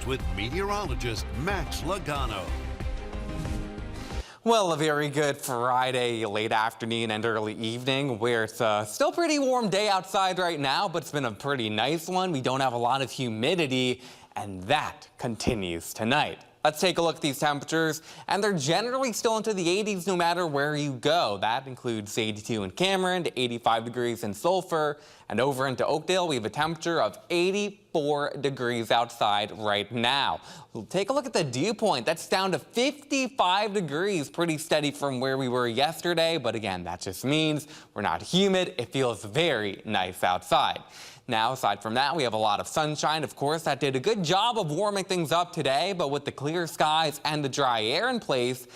forecast with meteorologist Max Logano. Well, a very good Friday late afternoon and early evening where it's still pretty warm day outside right now, but it's been a pretty nice one. We don't have a lot of humidity, and that continues tonight. Let's take a look at these temperatures, and they're generally still into the 80s no matter where you go. That includes 82 in Cameron to 85 degrees in Sulphur, and over into Oakdale we have a temperature of 84 degrees outside right now. We'll take a look at the dew point. That's down to 55 degrees, pretty steady from where we were yesterday, but again, that just means we're not humid. It feels very nice outside. Now, aside from that, we have a lot of sunshine. Of course, that did a good job of warming things up today, but with the clear skies and the dry air in place,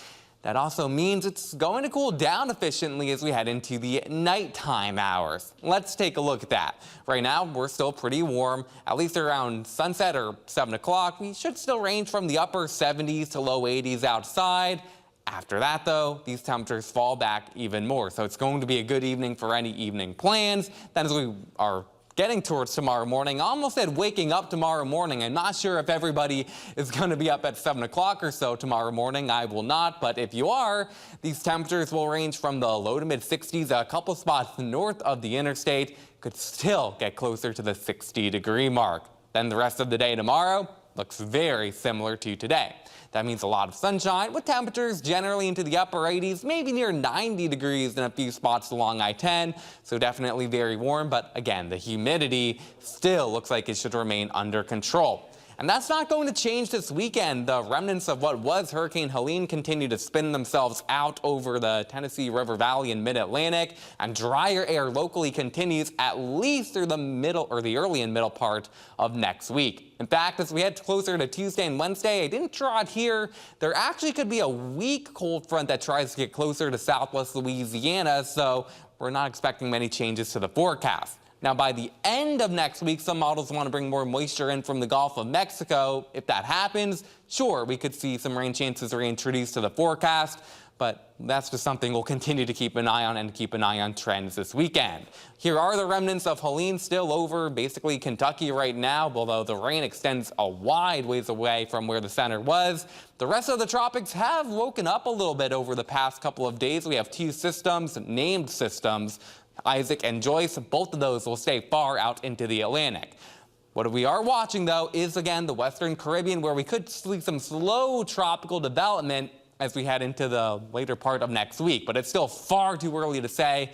that also means it's going to cool down efficiently as we head into the nighttime hours. Let's take a look at that. Right now, we're still pretty warm, at least around sunset or 7 o'clock. We should still range from the upper 70s to low 80s outside. After that, though, these temperatures fall back even more. So it's going to be a good evening for any evening plans. Then as we are getting towards tomorrow morning, I almost said waking up tomorrow morning. I'm not sure if everybody is going to be up at 7 o'clock or so tomorrow morning. I will not, but if you are, these temperatures will range from the low to mid 60s. A couple spots north of the interstate could still get closer to the 60-degree mark. Then the rest of the day tomorrow looks very similar to today. That means a lot of sunshine with temperatures generally into the upper 80s, maybe near 90 degrees in a few spots along I-10. So definitely very warm. But again, the humidity still looks like it should remain under control. And that's not going to change this weekend. The remnants of what was Hurricane Helene continue to spin themselves out over the Tennessee River Valley and mid-Atlantic, and drier air locally continues at least through the middle or the early and middle part of next week. In fact, as we head closer to Tuesday and Wednesday, I didn't draw it here, there actually could be a weak cold front that tries to get closer to southwest Louisiana, so we're not expecting many changes to the forecast. Now, by the end of next week, some models want to bring more moisture in from the Gulf of Mexico. If that happens, sure, we could see some rain chances reintroduced to the forecast, but that's just something we'll continue to keep an eye on and keep an eye on trends this weekend. Here are the remnants of Helene still over basically Kentucky right now, although the rain extends a wide ways away from where the center was. The rest of the tropics have woken up a little bit over the past couple of days. We have two systems, named systems, Isaac and Joyce. Both of those will stay far out into the Atlantic. What we are watching, though, is again the Western Caribbean, where we could see some slow tropical development as we head into the later part of next week. But it's still far too early to say,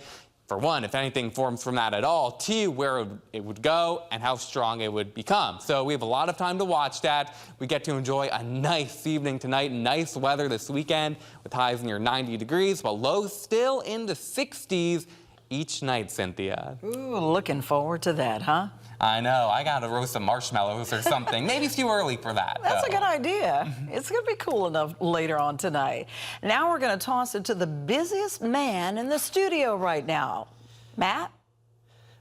for one, if anything forms from that at all, two, where it would go and how strong it would become. So we have a lot of time to watch that. We get to enjoy a nice evening tonight, nice weather this weekend with highs near 90 degrees, but lows still in the 60s. Each night, Cynthia. Ooh, looking forward to that, huh? I know. I got to roast some marshmallows or something. Maybe it's too early for that. That's a good idea. It's going to be cool enough later on tonight. Now we're going to toss it to the busiest man in the studio right now. Matt?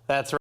That's right.